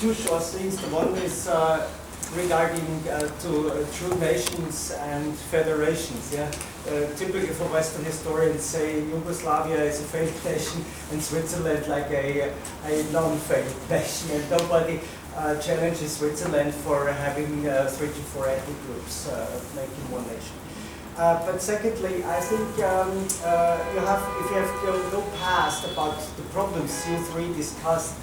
two short things. The one is regarding to true nations and federations. Yeah, typically for Western historians, say Yugoslavia is a failed nation and Switzerland like a non-failed nation, and nobody challenges Switzerland for having 3 to 4 ethnic groups making one nation. But secondly, I think if you have no past about the problems you three discussed,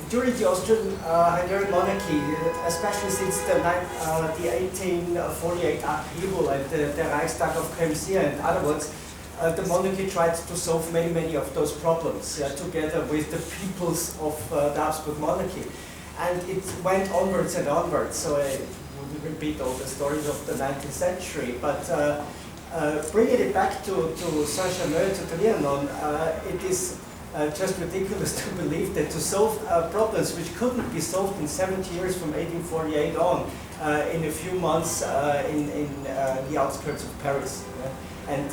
during the Austrian-Hungarian monarchy, especially since the 1848 upheaval and the Reichstag of Kremsia and otherwise, the monarchy tried to solve many of those problems together with the peoples of the Habsburg monarchy. And it went onwards and onwards, so I wouldn't repeat all the stories of the 19th century, but bringing it back to Saint-Germain, to Trianon, it is just ridiculous to believe that to solve problems which couldn't be solved in 70 years from 1848 on, in a few months in the outskirts of Paris. And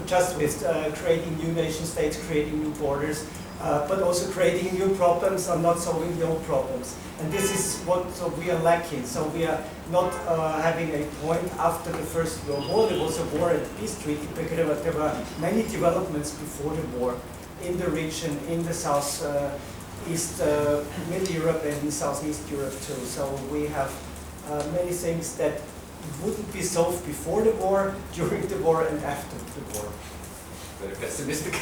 just with creating new nation states, creating new borders, but also creating new problems and not solving the old problems. And this is what we are lacking. So we are not having a point after the First World War. There was a war and peace treaty, because there were many developments before the war in the region, in the south, east, Middle Europe and Southeast Europe too. So we have many things that wouldn't be solved before the war, during the war, and after the war. Very pessimistic.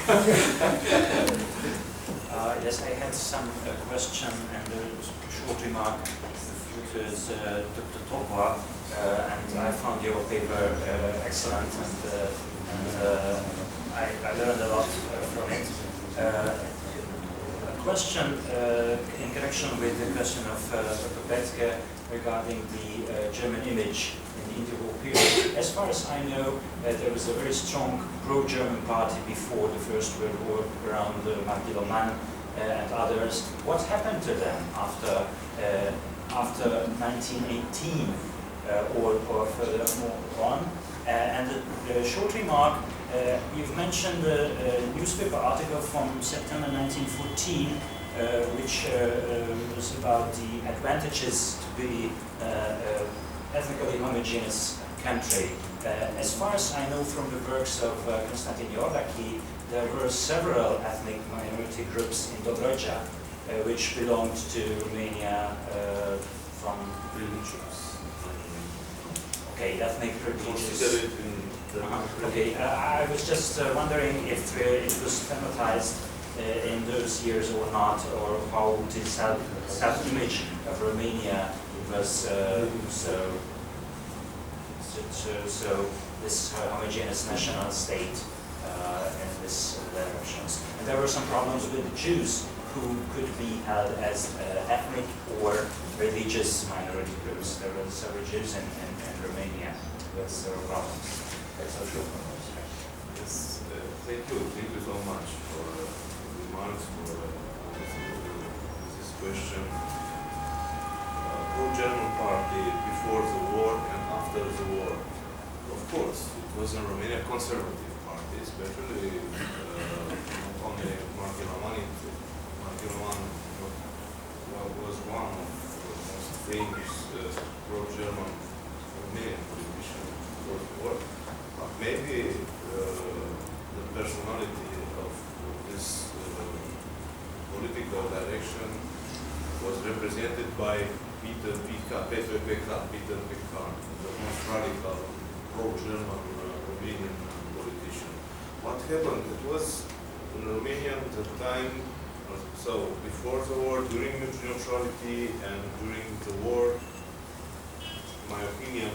Yes, I had some question and a short remark to Dr. Topor, and I found your paper excellent, and I learned a lot from it. A question in connection with the question of Dr. Bethke regarding the German image in the interwar period. As far as I know, there was a very strong pro-German party before the First World War around Martino Mann and others. What happened to them after 1918 or furthermore on? And a short remark, you've mentioned a newspaper article from September 1914, which was about the advantages to be ethnically homogeneous country. As far as I know from the works of Konstantin Jordáky, there were several ethnic minority groups in Dobroja which belonged to Romania from religions. Okay, ethnic religions. Okay, I was just wondering if it was thematized in those years or not, or how the self-image of Romania was so this homogeneous national state in this directions. And there were some problems with the Jews who could be held as ethnic or religious minority groups. There were several Jews in Romania with several problems. Social problems. Yes, thank you so much for the remarks, for this question. Pro-German party before the war and after the war. Of course, it was in Romania conservative party, especially not only Martino Mann. Martino Mann was one of the most famous pro-German Romanian politicians before the war. But maybe the personality of this political direction was represented by Peter Picard, the most radical pro-German Romanian politician. What happened? It was in Romania at the time, so before the war, during neutrality, and during the war, in my opinion,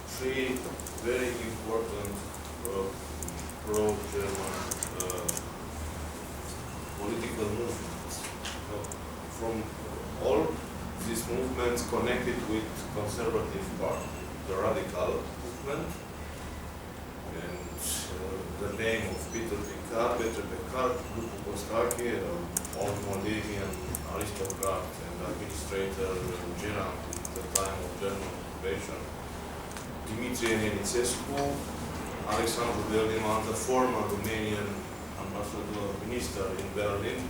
three very important pro-German political movements. From all these movements connected with conservative party, the radical movement, and the name of Peter Picard, Lupu Kostaki, old Moldavian aristocrat and administrator general at the time of German occupation, Dimitrie Nenicescu, Alexandru Beldiman, the former Romanian ambassador minister in Berlin,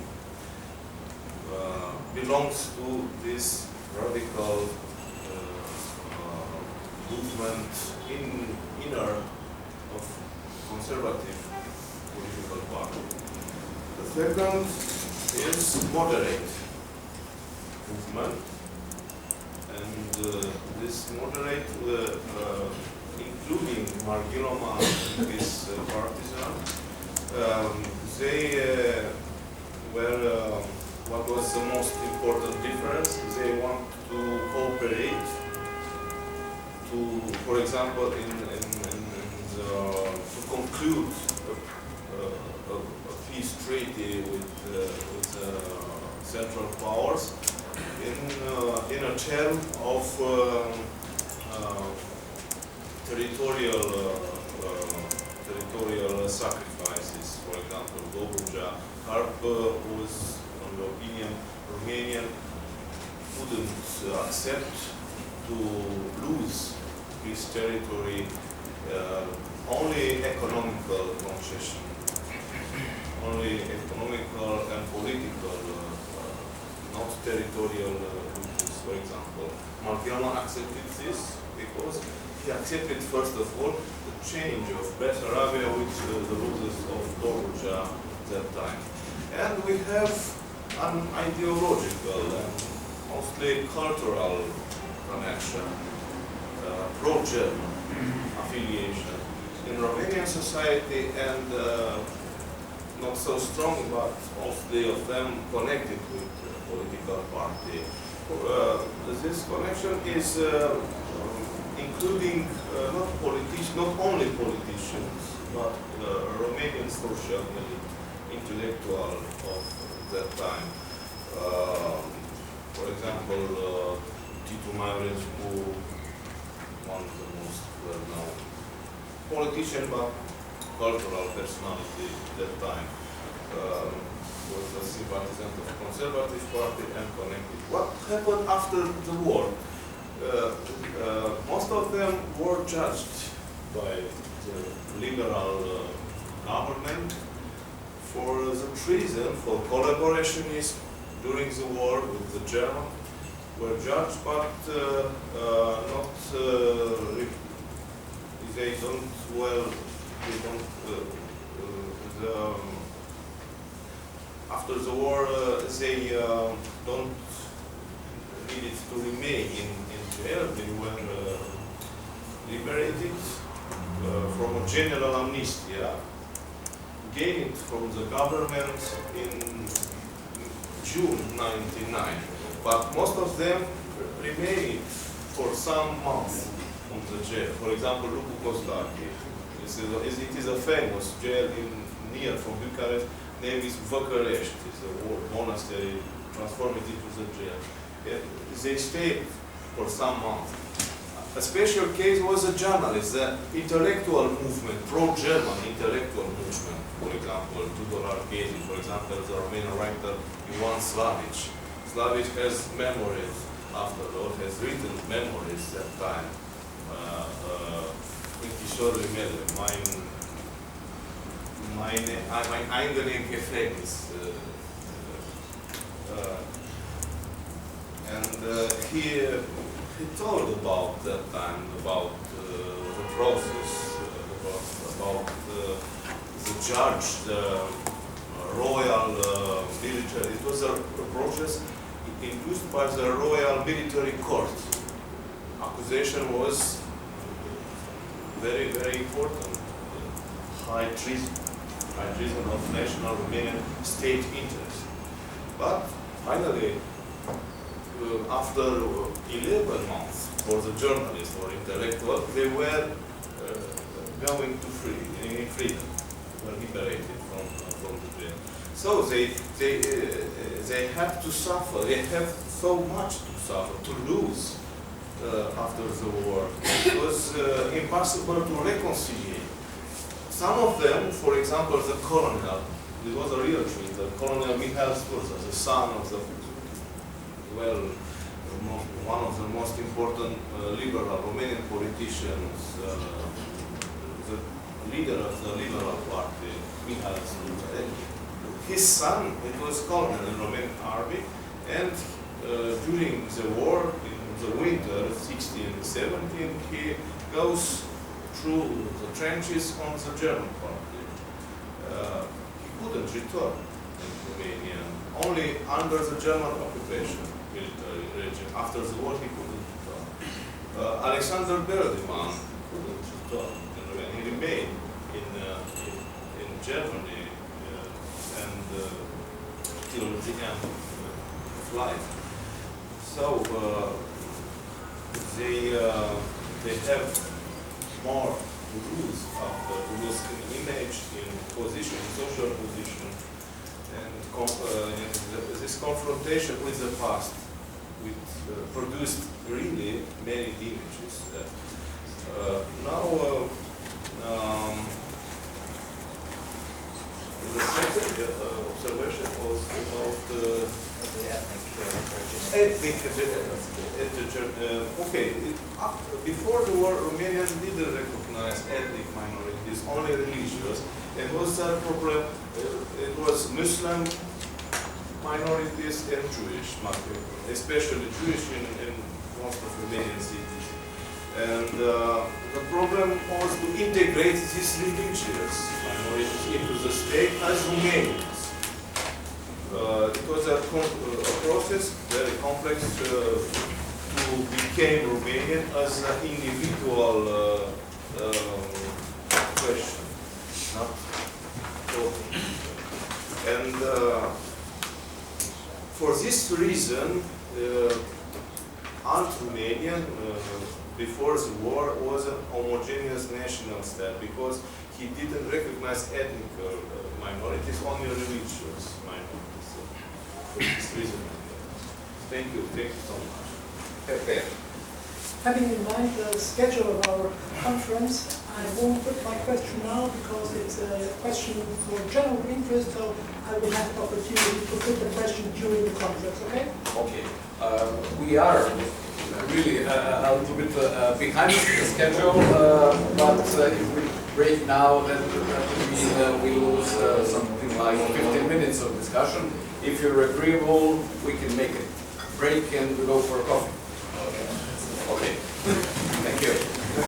belongs to this radical movement inner of conservative political party. The second is moderate movement, and this moderate, including Margiloma and his partisan, they were what was the most important difference. They want to cooperate to, for example, to conclude a peace treaty with Central Powers in a term of territorial sacrifices. For example, Dobruja Harp was, on the opinion, Romanian wouldn't accept to lose his territory, only economical concession, only economical and political, not territorial losses. For example, Margiloma accepted this because he accepted, first of all, the change of Bessarabia with the losses of Dobruja that time. And we have an ideological and mostly cultural connection, pro-German affiliation in Romanian society, and not so strong, but mostly of them connected with the political party. This connection is including not only politicians, but Romanian social elite, intellectual of that time. For example, Titu Mairescu, one of the most well-known politician, but cultural personality at that time, was a sympathisant of the Conservative Party and connected. What happened after the war? Most of them were judged by the liberal government for the treason, for collaborationism during the war with the Germans. Were judged, but not. They don't. Well, they don't. After the war, they don't needed to remain in jail. They were liberated from a general amnestia, gained from the government in June '99. But most of them remained for some months on the jail. For example, Lupu Kostaki. It is a famous jail near from Bucharest. Name is Văcărești. It's a monastery transformed into the jail. They stayed for some months. A special case was a journalist, the intellectual movement, pro-German intellectual movement. For example, Tudor Arcadi, for example, the Romanian writer Iván Slavic. Slavic has memories after the war, has written memories that time. Închisorile mele, mein eigenes Gefängnis. And he told about that time, about the process, about the judge, the royal military. It was a process induced by the Royal Military Court. Accusation was very, very important. High treason of national Romanian state interest. But finally, after 11 months for the journalists or intellectual, they were going to freedom, were liberated from the jail. So they have to suffer. They have so much to suffer, to lose after the war. It was impossible to reconcile. Some of them, for example, the colonel, it was a real truth, the Colonel Mihail Sturza, the son of the, well, one of the most important liberal Romanian politicians, the leader of the Liberal Party, Mihail Sturza. His son, it was colonel in the Romanian army, and and during the war, in the winter 16-17, he goes through the trenches on the German part. He couldn't return in Romania, only under the German occupation military regime. After the war, he couldn't return. Alexander Bertényi couldn't return in Romania. He remained in Germany and till the end of life. So they have more to lose after to lose in image, in position, social position, and this confrontation with the past, which produced really many images. Now, the second observation was about the ethnic. Okay, before the war, Romanians didn't recognize ethnic minorities, only religious. It was a problem. It was Muslim minorities and Jewish, especially Jewish in most of Romanian cities. And the problem was to integrate these religious minorities into the state as Romanians. It was a process, very complex, to become Romanian as an individual question, not total. And for this reason, Romanian before the war was a homogeneous national state because he didn't recognize ethnic minorities, only religious minorities. So, for this reason, thank you so much. Okay. Having in mind the schedule of our conference, I won't put my question now because it's a question for general interest, so I will have the opportunity to put the question during the conference, okay? Okay. We are really a little bit behind the schedule, but if we break now, then we lose something like 15 minutes of discussion. If you're agreeable, we can make a break and go for a coffee. Okay. Thank you.